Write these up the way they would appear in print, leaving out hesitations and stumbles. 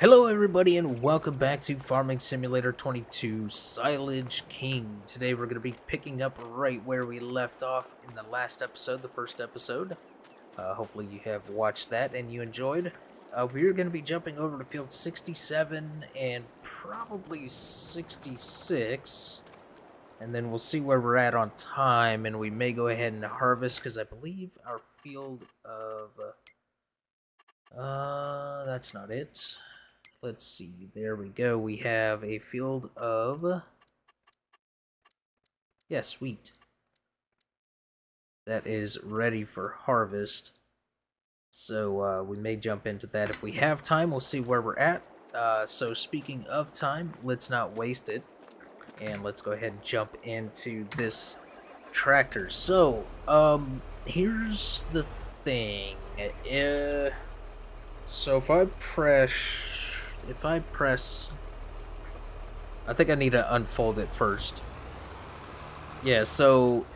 Hello everybody and welcome back to Farming Simulator 22 Silage King. Today we're going to be picking up right where we left off in the last episode, the first episode. Hopefully you have watched that and you enjoyed. We're going to be jumping over to field 67 and probably 66. And then we'll see where we're at on time, and we may go ahead and harvest because I believe our field of... that's not it. Let's see, there we go. We have a field of, yes, wheat. That is ready for harvest. So we may jump into that if we have time. We'll see where we're at. So speaking of time, let's not waste it. And let's go ahead and jump into this tractor. So, here's the thing. So if I press, I think I need to unfold it first. Yeah, so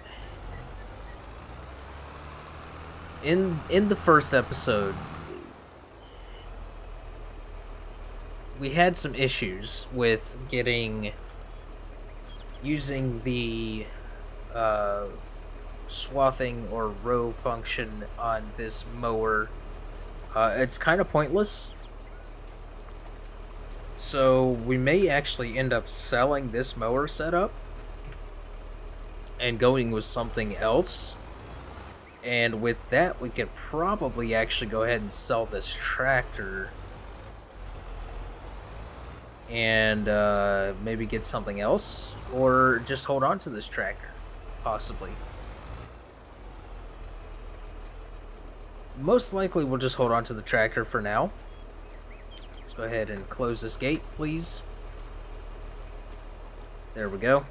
in the first episode, we had some issues with using the swathing or row function on this mower. It's kind of pointless. So we may actually end up selling this mower setup and going with something else. And with that, we could probably actually go ahead and sell this tractor and maybe get something else, or just hold on to this tractor, possibly. Most likely we'll just hold on to the tractor for now. Let's go ahead and close this gate, please. There we go.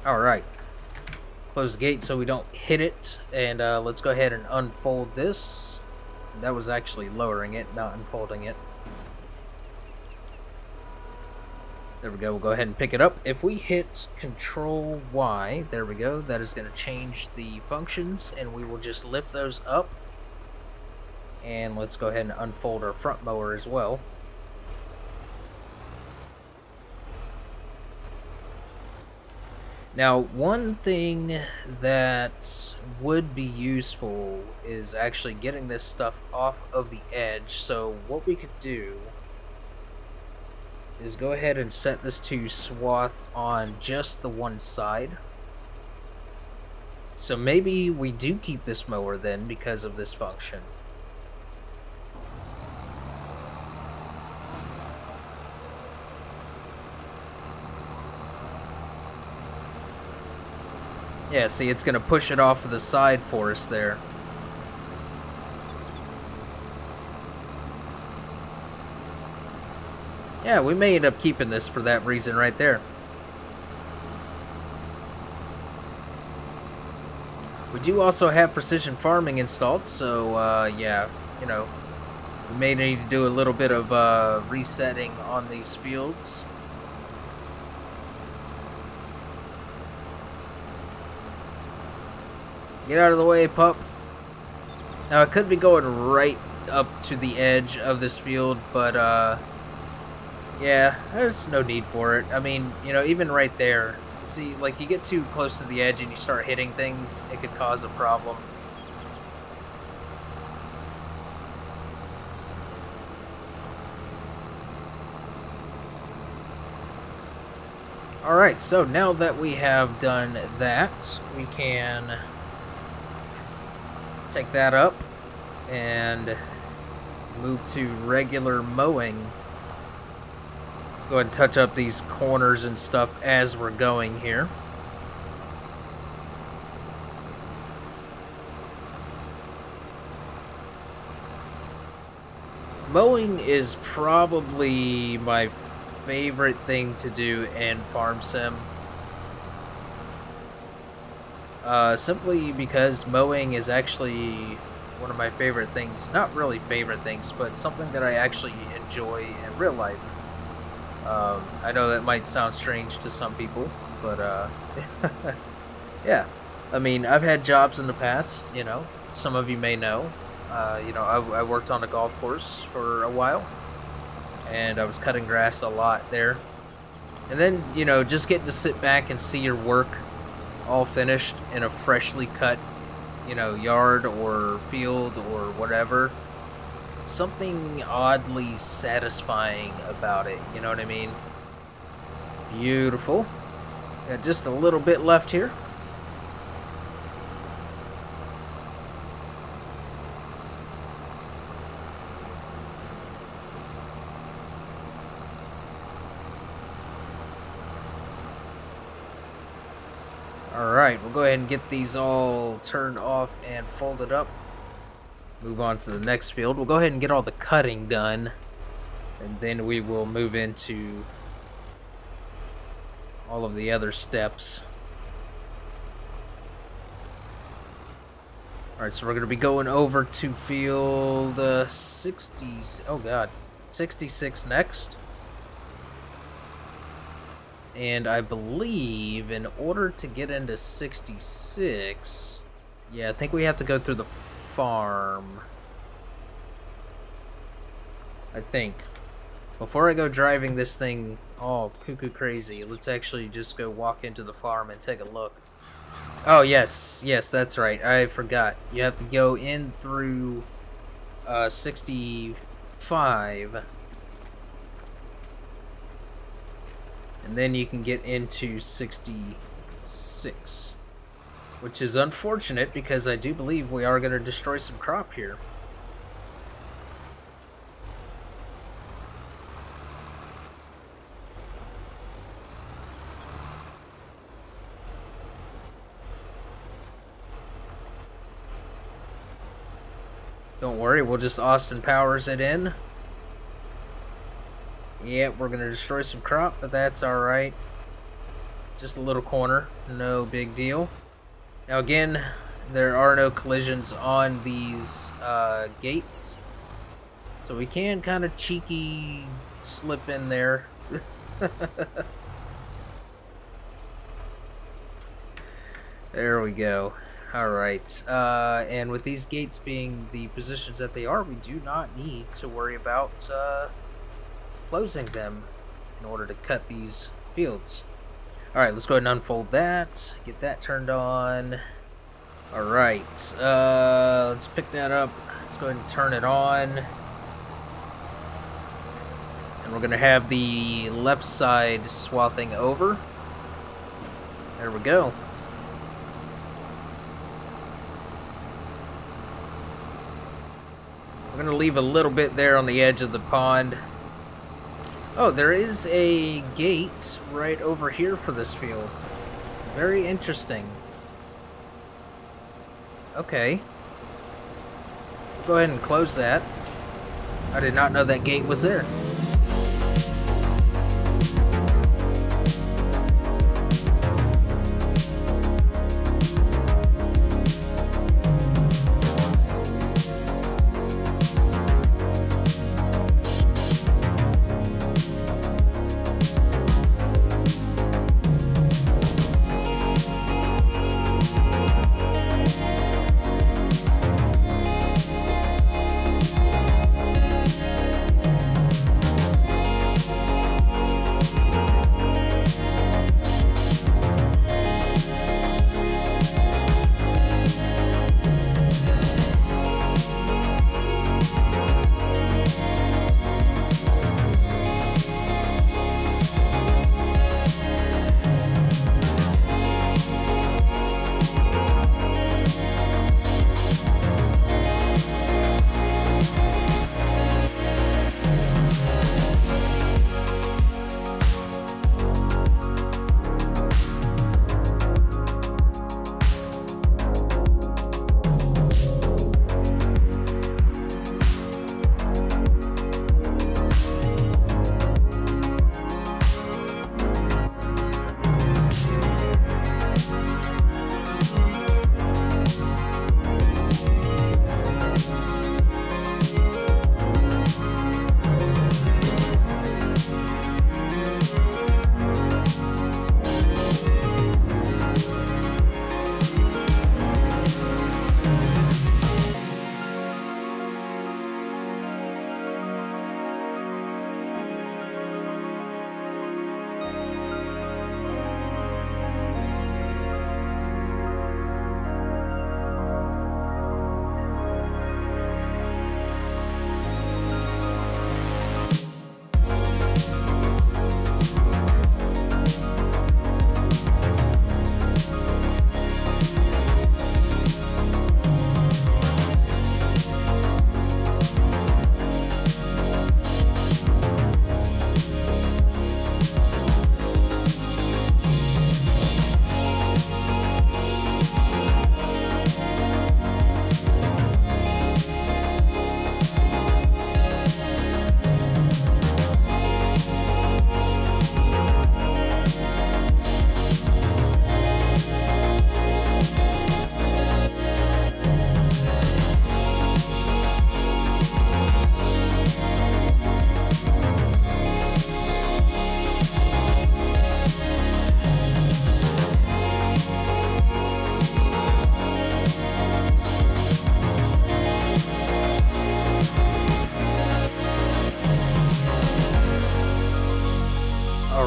Alright. Close the gate so we don't hit it. And let's go ahead and unfold this. That was actually lowering it, not unfolding it. There we go. We'll go ahead and pick it up. If we hit Control Y, there we go. That is going to change the functions, and we will just lift those up. And let's go ahead and unfold our front mower as well. Now, one thing that would be useful is actually getting this stuff off of the edge. So what we could do is go ahead and set this to swath on just the one side. So maybe we do keep this mower then because of this function. Yeah, see, it's going to push it off of the side for us there. Yeah, we may end up keeping this for that reason right there. We do also have precision farming installed, so yeah, you know, we may need to do a little bit of resetting on these fields. Get out of the way, pup. Now, I could be going right up to the edge of this field, but, yeah, there's no need for it. I mean, you know, even right there, see, like, you get too close to the edge and you start hitting things, it could cause a problem. Alright, so now that we have done that, we can take that up and move to regular mowing. Go ahead and touch up these corners and stuff as we're going here. Mowing is probably my favorite thing to do in Farm Sim. Simply because mowing is actually one of my favorite things. Not really favorite things, but something that I actually enjoy in real life. I know that might sound strange to some people, but yeah. I mean, I've had jobs in the past, you know, some of you may know. I worked on a golf course for a while, and I was cutting grass a lot there. And then, just getting to sit back and see your work all finished in a freshly cut, yard or field or whatever. Something oddly satisfying about it, you know what I mean? Beautiful. Got just a little bit left here. Alright, we'll go ahead and get these all turned off and folded up. Move on to the next field. We'll go ahead and get all the cutting done, and then we will move into all of the other steps. Alright, so we're going to be going over to field 66 next. And I believe in order to get into 66, yeah, I think we have to go through the farm. I think. Before I go driving this thing all cuckoo crazy, let's actually just go walk into the farm and take a look. Oh, yes, that's right. I forgot. You have to go in through 65. And then you can get into 66. Which is unfortunate because I do believe we are going to destroy some crop here. Don't worry, we'll just Austin Powers it in. Yep, we're going to destroy some crop, but that's alright. Just a little corner, no big deal. Now again, there are no collisions on these gates, so we can kind of cheeky slip in there. There we go. Alright, and with these gates being the positions that they are, we do not need to worry about closing them in order to cut these fields. Alright, let's go ahead and unfold that, get that turned on. Alright, let's pick that up, let's go ahead and turn it on. And we're going to have the left side swathing over. There we go. We're going to leave a little bit there on the edge of the pond. Oh, there is a gate right over here for this field. Very interesting. Okay. We'll go ahead and close that. I did not know that gate was there.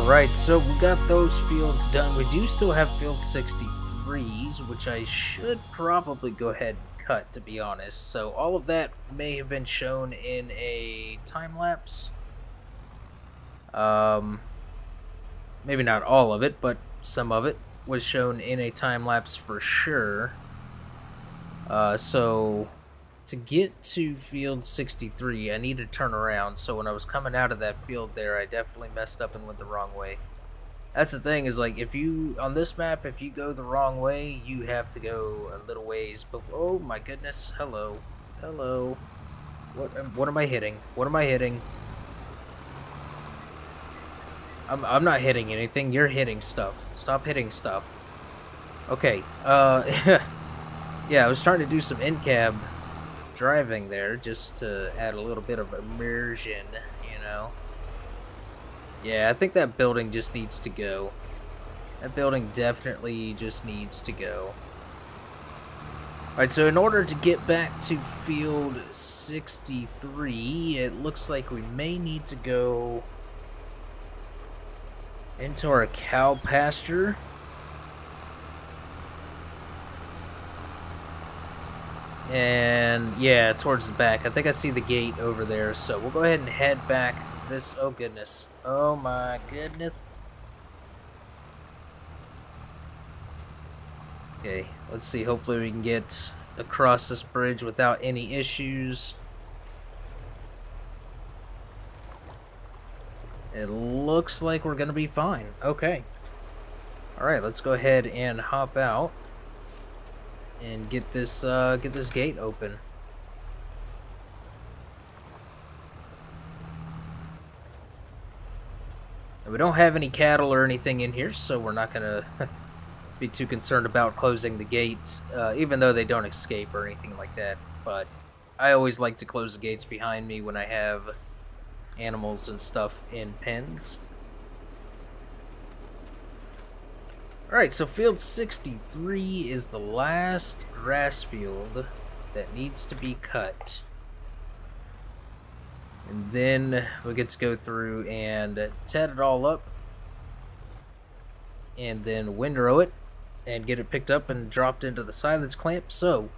Alright, so we got those fields done. We do still have field 63s, which I should probably go ahead and cut, to be honest. So all of that may have been shown in a time-lapse. Maybe not all of it, but some of it was shown in a time-lapse for sure. So to get to field 63, I need to turn around. So when I was coming out of that field there, I definitely messed up and went the wrong way. That's the thing, is like, if you, on this map, if you go the wrong way, you have to go a little ways. But oh my goodness, hello. Hello. What am I hitting? What am I hitting? I'm not hitting anything. You're hitting stuff. Stop hitting stuff. Okay. Yeah, I was trying to do some in-cab driving there just to add a little bit of immersion, you know. Yeah, I think that building just needs to go. That building definitely just needs to go. Alright, so in order to get back to field 63, it looks like we may need to go into our cow pasture. And yeah, towards the back. I think I see the gate over there, so we'll go ahead and head back this. Oh goodness. Oh my goodness. Okay, let's see. Hopefully we can get across this bridge without any issues. It looks like we're gonna be fine. Okay. Alright, let's go ahead and hop out and get this gate open. And we don't have any cattle or anything in here, so we're not gonna be too concerned about closing the gate, even though they don't escape or anything like that. But I always like to close the gates behind me when I have animals and stuff in pens. Alright, so field 63 is the last grass field that needs to be cut. And then we get to go through and tat it all up. And then windrow it and get it picked up and dropped into the silage clamp. So,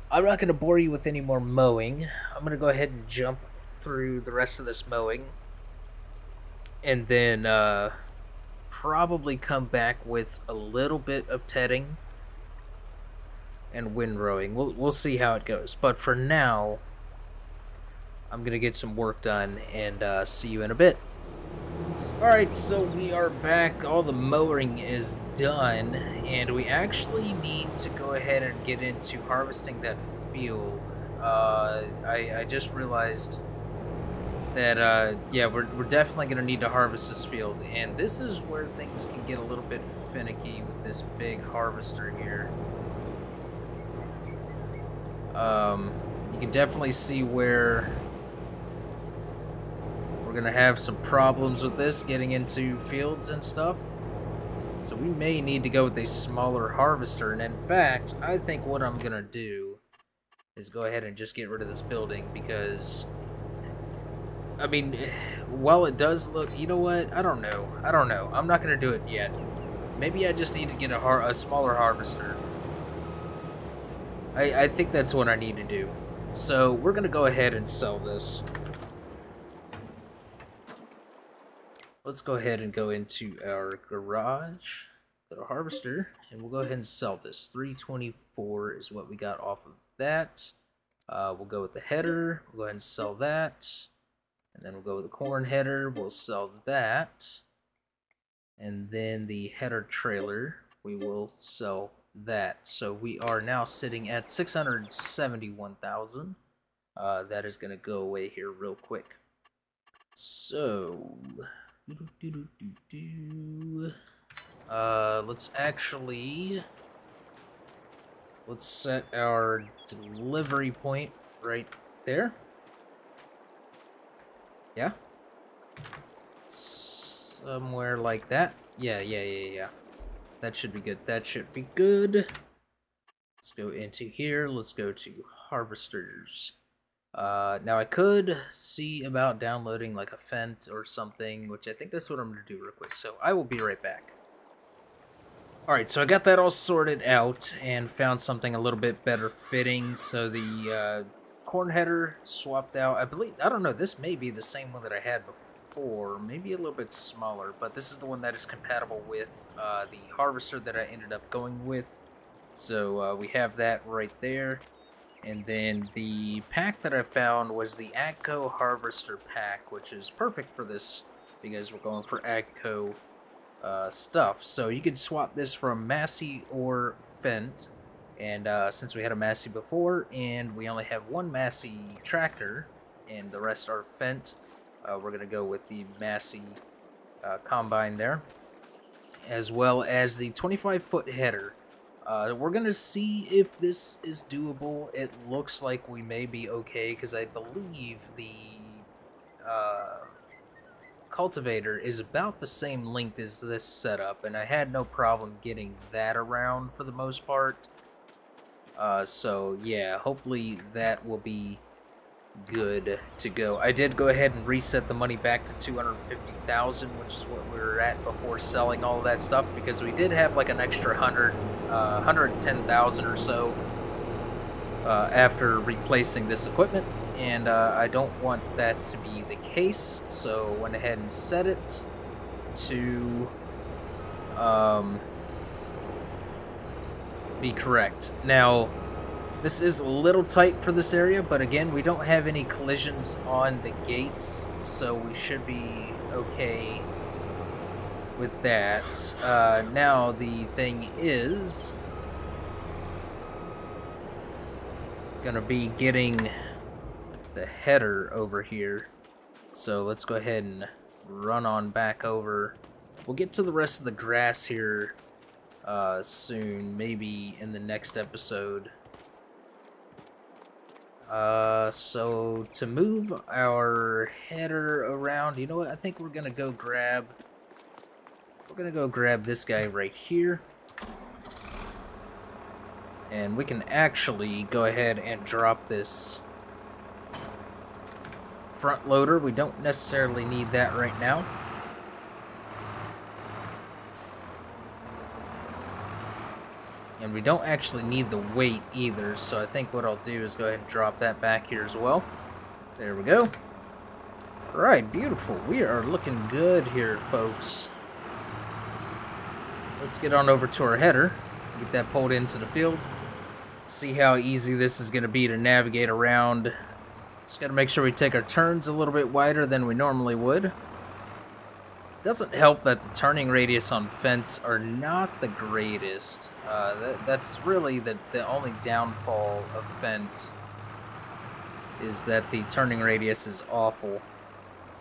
I'm not going to bore you with any more mowing. I'm going to go ahead and jump through the rest of this mowing. And then, probably come back with a little bit of tetting and windrowing. We'll see how it goes. But for now, I'm gonna get some work done and see you in a bit. Alright, so we are back. All the mowing is done, and we actually need to go ahead and get into harvesting that field. I just realized that, yeah, we're definitely going to need to harvest this field, and this is where things can get a little bit finicky with this big harvester here. You can definitely see where we're going to have some problems with this getting into fields and stuff. So we may need to go with a smaller harvester, and in fact, I think what I'm going to do is go ahead and just get rid of this building, because I mean, while it does look, you know what? I don't know. I'm not going to do it yet. Maybe I just need to get a smaller harvester. I think that's what I need to do. So we're going to go ahead and sell this. Let's go ahead and go into our garage, go to harvester, and we'll go ahead and sell this. 324 is what we got off of that. We'll go with the header. We'll go ahead and sell that. And then we'll go with the corn header, we'll sell that. And then the header trailer, we will sell that. So we are now sitting at 671,000. That is going to go away here real quick. So, let's set our delivery point right there. Yeah? Somewhere like that. Yeah. That should be good. That should be good. Let's go into here. Let's go to harvesters. Now I could see about downloading like a Fent or something, which I think that's what I'm going to do real quick. So I will be right back. Alright, so I got that all sorted out and found something a little bit better fitting. So the corn header swapped out. I don't know, this may be the same one that I had before, maybe a little bit smaller, but this is the one that is compatible with the harvester that I ended up going with. So we have that right there. And then the pack that I found was the AGCO Harvester pack, which is perfect for this because we're going for AGCO stuff. So you could swap this from Massey or Fent. And since we had a Massey before and we only have one Massey tractor and the rest are Fent, we're going to go with the Massey combine there, as well as the 25-foot header. We're going to see if this is doable. It looks like we may be okay because I believe the cultivator is about the same length as this setup, and I had no problem getting that around for the most part. So yeah, hopefully that will be good to go. I did go ahead and reset the money back to 250,000, which is what we were at before selling all of that stuff, because we did have like an extra 110,000 or so after replacing this equipment, and I don't want that to be the case, so went ahead and set it to be correct. Now, this is a little tight for this area, but again, we don't have any collisions on the gates, so we should be okay with that. Now, the thing is gonna be getting the header over here. So let's go ahead and run on back over. We'll get to the rest of the grass here soon, maybe in the next episode. So to move our header around, you know what? I think we're gonna go grab this guy right here. And we can actually go ahead and drop this front loader. We don't necessarily need that right now. And we don't actually need the weight either, so I think what I'll do is go ahead and drop that back here as well. There we go. Alright, beautiful. We are looking good here, folks. Let's get on over to our header. Get that pulled into the field. See how easy this is going to be to navigate around. Just got to make sure we take our turns a little bit wider than we normally would. Doesn't help that the turning radius on Fents are not the greatest. That's really the only downfall of Fent, is that the turning radius is awful.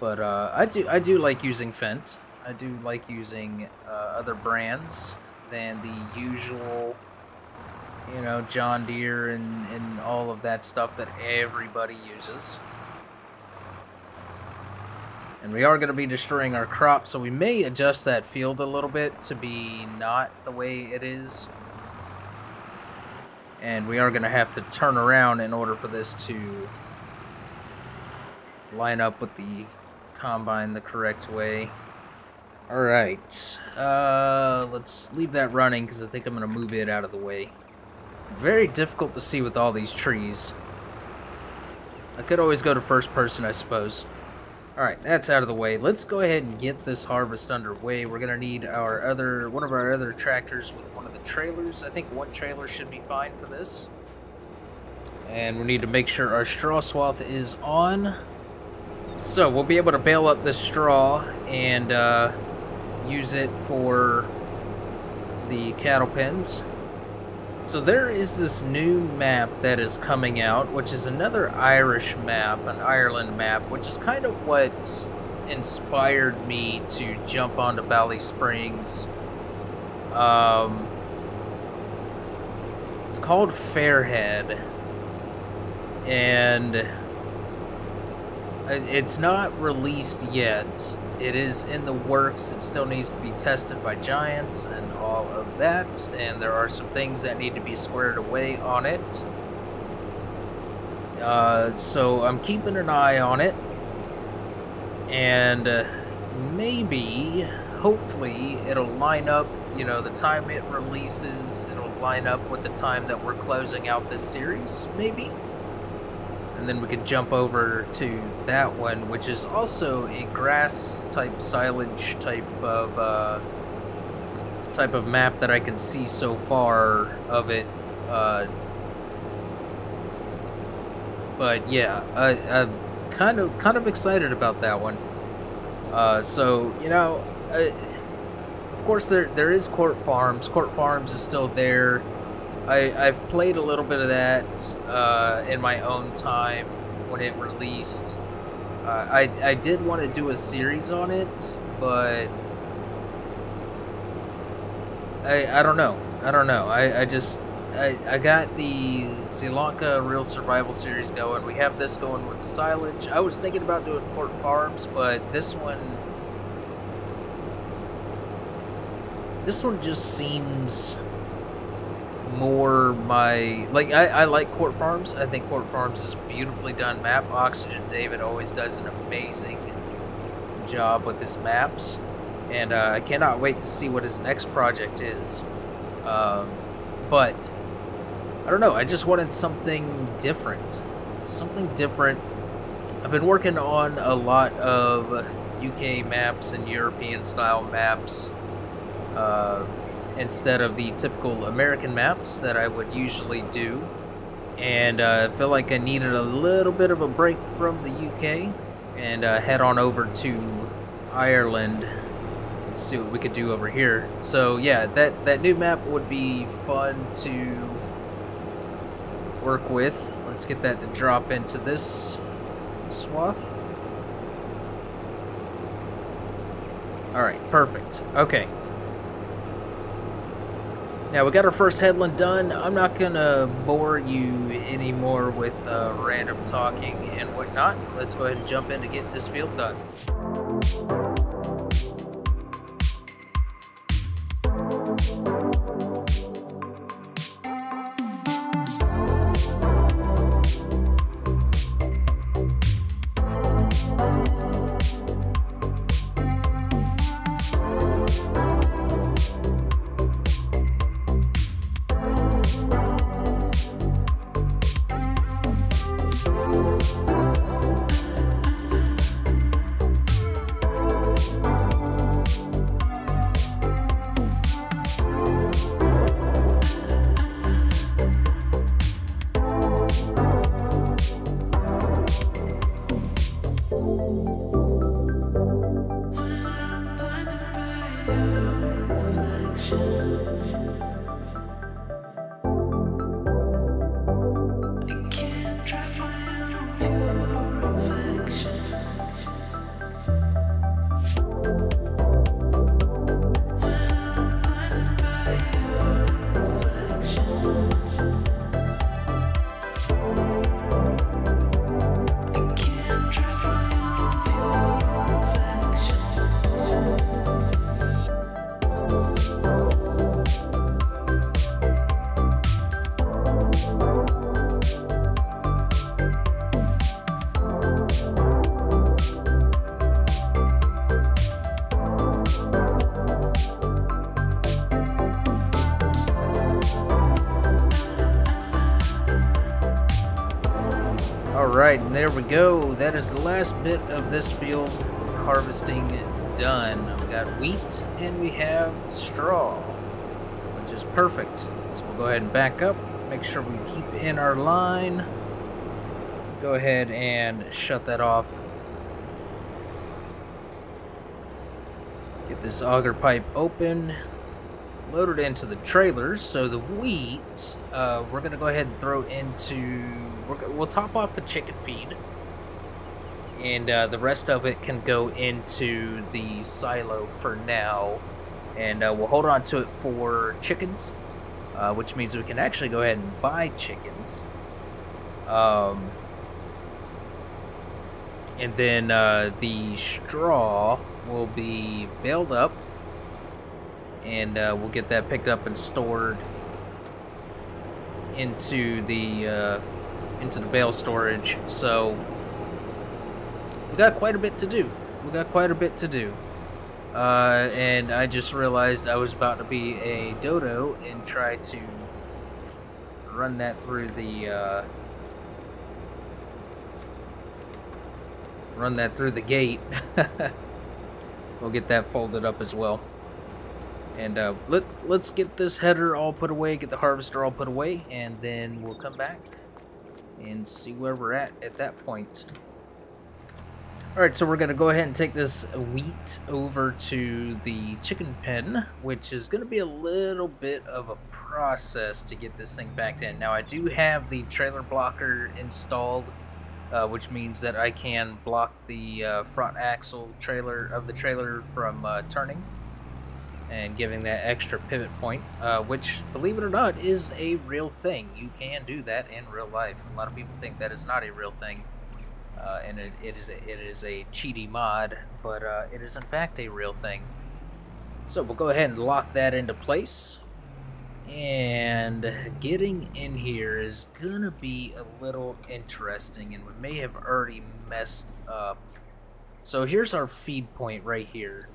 But I do like using Fent. I do like using other brands than the usual, you know, John Deere and all of that stuff that everybody uses. And we are going to be destroying our crop, so we may adjust that field a little bit to be not the way it is. And we are going to have to turn around in order for this to line up with the combine the correct way. Alright, let's leave that running because I think I'm going to move it out of the way. Very difficult to see with all these trees. I could always go to first person, I suppose. Alright, that's out of the way. Let's go ahead and get this harvest underway. We're going to need one of our other tractors with one of the trailers. I think one trailer should be fine for this. And we need to make sure our straw swath is on. So, we'll be able to bale up this straw and use it for the cattle pens. So there is this new map that is coming out, which is another Irish map, an Ireland map, which is kind of what inspired me to jump onto Ballysprings. It's called Fairhead, and it's not released yet. It is in the works. It still needs to be tested by giants and all of that, and there are some things that need to be squared away on it. So I'm keeping an eye on it, and maybe, hopefully, it'll line up, you know, the time it releases, it'll line up with the time that we're closing out this series, maybe? And then we can jump over to that one, which is also a grass-type silage type of map that I can see so far of it. But yeah, I'm kind of excited about that one. So, you know, of course there is Court Farms. Court Farms is still there. I've played a little bit of that in my own time when it released. I did want to do a series on it, but I don't know. I got the Sri Lanka Real Survival series going. We have this going with the silage. I was thinking about doing Court Farms, but this one just seems more my, like, I like Court Farms. I think Court Farms is a beautifully done map. Oxygen David always does an amazing job with his maps, and I cannot wait to see what his next project is. But I don't know, I just wanted something different. I've been working on a lot of UK maps and European style maps instead of the typical American maps that I would usually do. And I feel like I needed a little bit of a break from the UK and head on over to Ireland and see what we could do over here. So yeah, that new map would be fun to work with. Let's get that to drop into this swath. Alright, perfect. Okay. Now we got our first headland done. I'm not gonna bore you anymore with random talking and whatnot. Let's go ahead and jump in to get this field done. Alright, and there we go. That is the last bit of this field harvesting done. We got wheat and we have straw, which is perfect. So we'll go ahead and back up, make sure we keep in our line. Go ahead and shut that off. Get this auger pipe open, load it into the trailers. So the wheat, we're gonna go ahead and throw into, we'll top off the chicken feed, and the rest of it can go into the silo for now, and we'll hold on to it for chickens, which means we can actually go ahead and buy chickens, and then the straw will be baled up, and we'll get that picked up and stored into the into the bale storage. So we got quite a bit to do. We got quite a bit to do. And I just realized I was about to be a dodo and try to run that through the gate. We'll get that folded up as well. And let's get this header all put away, get the harvester all put away, and then we'll come back and see where we're at that point. Alright, so we're going to go ahead and take this wheat over to the chicken pen, which is going to be a little bit of a process to get this thing backed in. Now, I do have the trailer blocker installed, which means that I can block the front axle of the trailer from turning and giving that extra pivot point, which, believe it or not, is a real thing. You can do that in real life. A lot of people think that is not a real thing. And it is a cheaty mod, but it is in fact a real thing. So we'll go ahead and lock that into place. And getting in here is gonna be a little interesting, and we may have already messed up. So here's our feed point right here.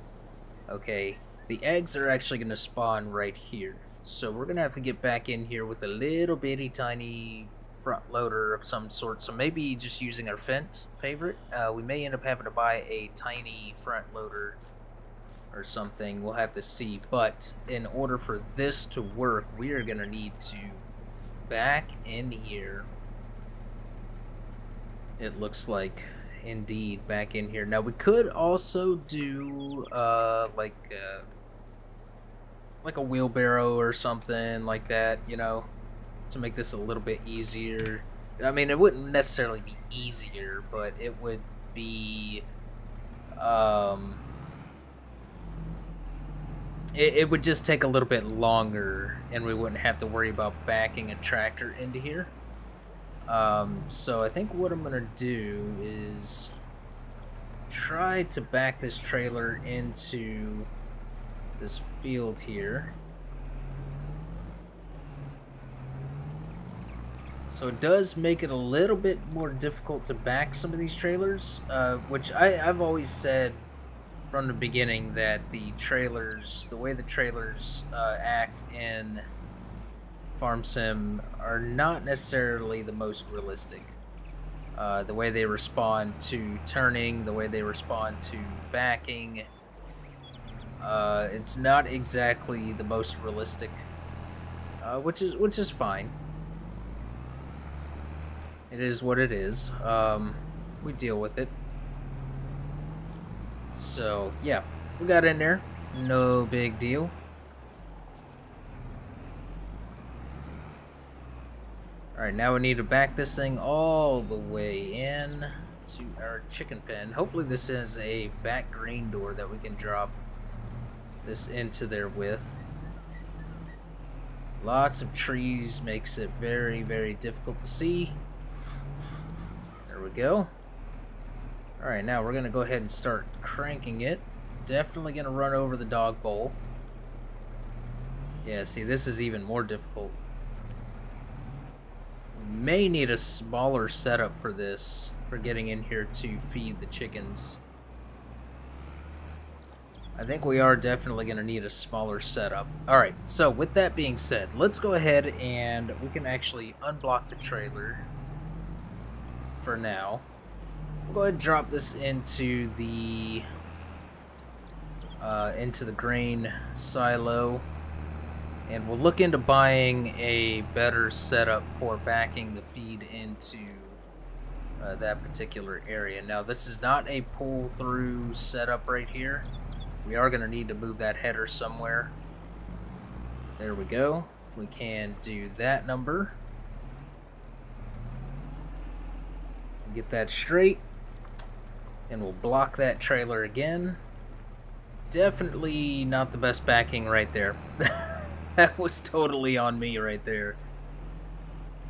Okay, the eggs are actually gonna spawn right here. So we're gonna have to get back in here with a little bitty tiny front loader of some sort, so maybe just using our fence favorite. We may end up having to buy a tiny front loader or something. We'll have to see, but in order for this to work, we are gonna need to back in here. It looks like, indeed, back in here. Now we could also do like a wheelbarrow or something like that, you know, to make this a little bit easier. I mean, it wouldn't necessarily be easier, but it would be it would just take a little bit longer, and we wouldn't have to worry about backing a tractor into here. So I think what I'm gonna do is try to back this trailer into this field here. So it does make it a little bit more difficult to back some of these trailers, which I've always said from the beginning that the way the trailers act in Farm Sim are not necessarily the most realistic. The way they respond to turning, the way they respond to backing, it's not exactly the most realistic, which is fine. It is what it is. We deal with it. So, yeah, we got in there. No big deal. Alright, now we need to back this thing all the way in to our chicken pen. Hopefully this is a back grain door that we can drop this into there with. Lots of trees makes it very, very difficult to see. There we go. Alright, now we're going to go ahead and start cranking it. Definitely going to run over the dog bowl. Yeah, see, this is even more difficult. May need a smaller setup for this, for getting in here to feed the chickens. I think we are definitely going to need a smaller setup. Alright, so with that being said, let's go ahead and we can actually unblock the trailer for now. We'll go ahead and drop this into the grain silo, and we'll look into buying a better setup for backing the feed into that particular area. Now, this is not a pull-through setup right here. We are going to need to move that header somewhere. There we go. We can do that number. Get that straight. And we'll block that trailer again. Definitely not the best backing right there. That was totally on me right there.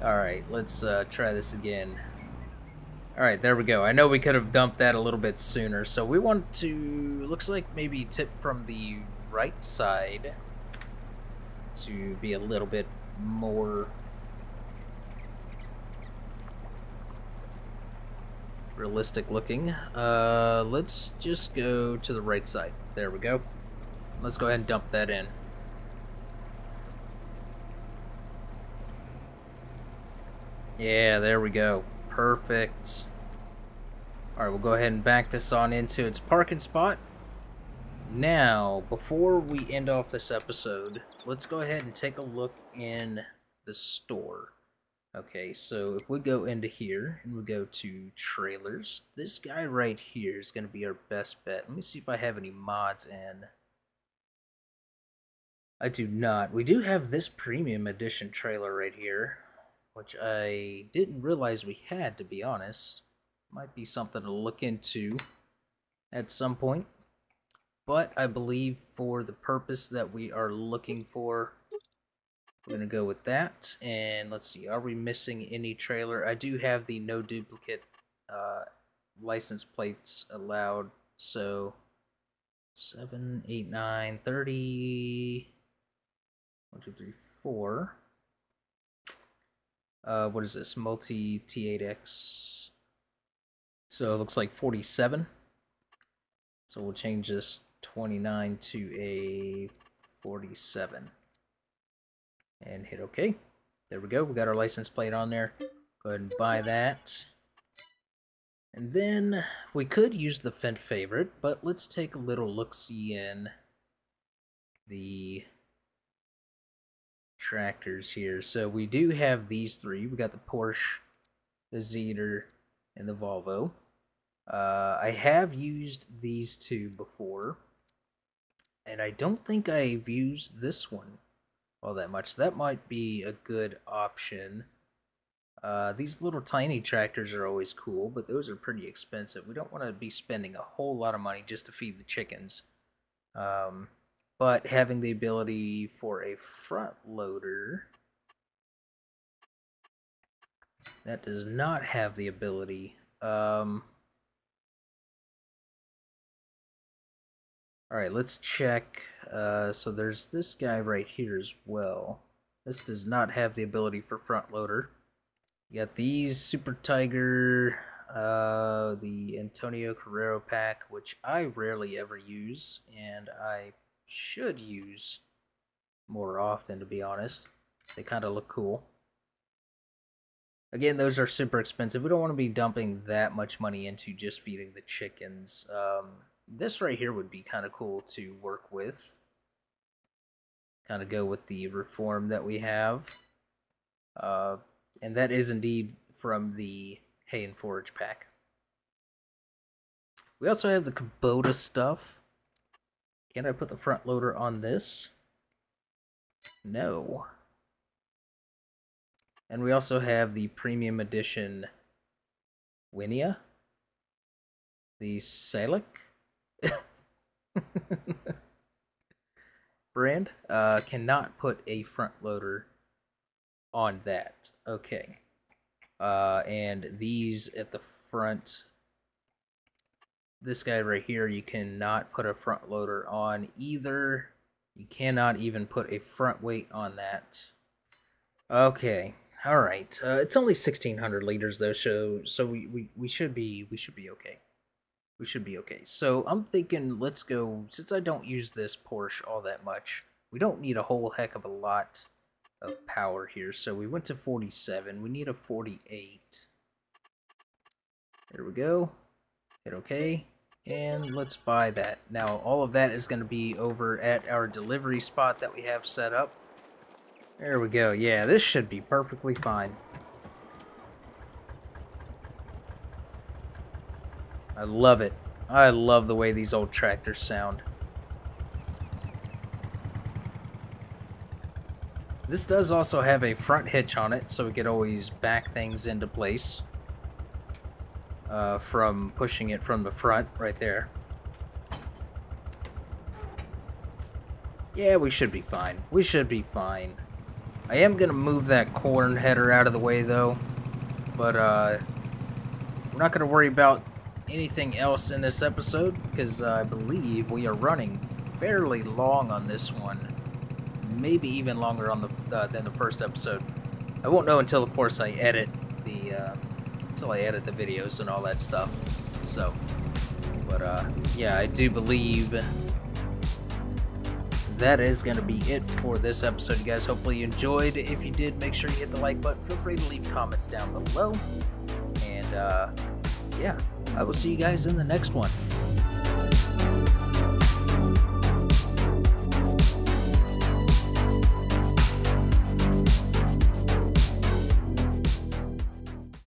Alright, let's try this again. Alright, there we go. I know we could have dumped that a little bit sooner. So we want to, looks like maybe tip from the right side to be a little bit more realistic looking. Let's just go to the right side. There we go. Let's go ahead and dump that in. Yeah, there we go. Perfect. Alright, we'll go ahead and back this on into its parking spot. Now, before we end off this episode, let's go ahead and take a look in the store. Okay, so if we go into here and we go to trailers, this guy right here is going to be our best bet. Let me see if I have any mods in. I do not. We do have this premium edition trailer right here, which I didn't realize we had, to be honest. Might be something to look into at some point. But I believe for the purpose that we are looking for, we're going to go with that. And let's see, are we missing any trailer? I do have the no duplicate license plates allowed. So 7, 8, 9, 30, 1, 2, 3, 4. What is this? Multi T8X. So it looks like 47. So we'll change this 29 to a 47. And hit OK. There we go. We got our license plate on there. Go ahead and buy that. And then we could use the Fent favorite, but let's take a little look-see in the tractors here. So we do have these three. We got the Porsche, the Zetor, and the Volvo. I have used these two before, and I don't think I've used this one all that much. That might be a good option. These little tiny tractors are always cool, but those are pretty expensive. We don't want to be spending a whole lot of money just to feed the chickens. But having the ability for a front loader that does not have the ability. Alright, let's check. So there's this guy right here as well. This does not have the ability for front loader. You got these Super Tiger, the Antonio Carrero pack, which I rarely ever use, and I should use more often, to be honest. They kind of look cool. Again, those are super expensive. We don't want to be dumping that much money into just feeding the chickens. This right here would be kind of cool to work with. Kind of go with the reform that we have. And that is indeed from the Hay and Forage pack. We also have the Kubota stuff. Can I put the front loader on this? No. And we also have the premium edition Winia. The Salic brand. Cannot put a front loader on that. Okay. And these at the front, this guy right here, you cannot put a front loader on either. You cannot even put a front weight on that. Okay. All right. It's only 1,600 liters though, so we should be okay. We should be okay. So I'm thinking, let's go. Since I don't use this Porsche all that much, we don't need a whole heck of a lot of power here. So we went to 47. We need a 48. There we go. Hit OK. And let's buy that. Now, all of that is going to be over at our delivery spot that we have set up. There we go. Yeah, this should be perfectly fine. I love it. I love the way these old tractors sound. This does also have a front hitch on it, so we could always back things into place. From pushing it from the front right there. Yeah, we should be fine. We should be fine. I am going to move that corn header out of the way though. But we're not going to worry about anything else in this episode because I believe we are running fairly long on this one. Maybe even longer on the than the first episode. I won't know until, of course, I edit the until I edit the videos and all that stuff. So, but yeah, I do believe that is going to be it for this episode, you guys. Hopefully you enjoyed. If you did, make sure you hit the like button. Feel free to leave comments down below. And yeah, I will see you guys in the next one.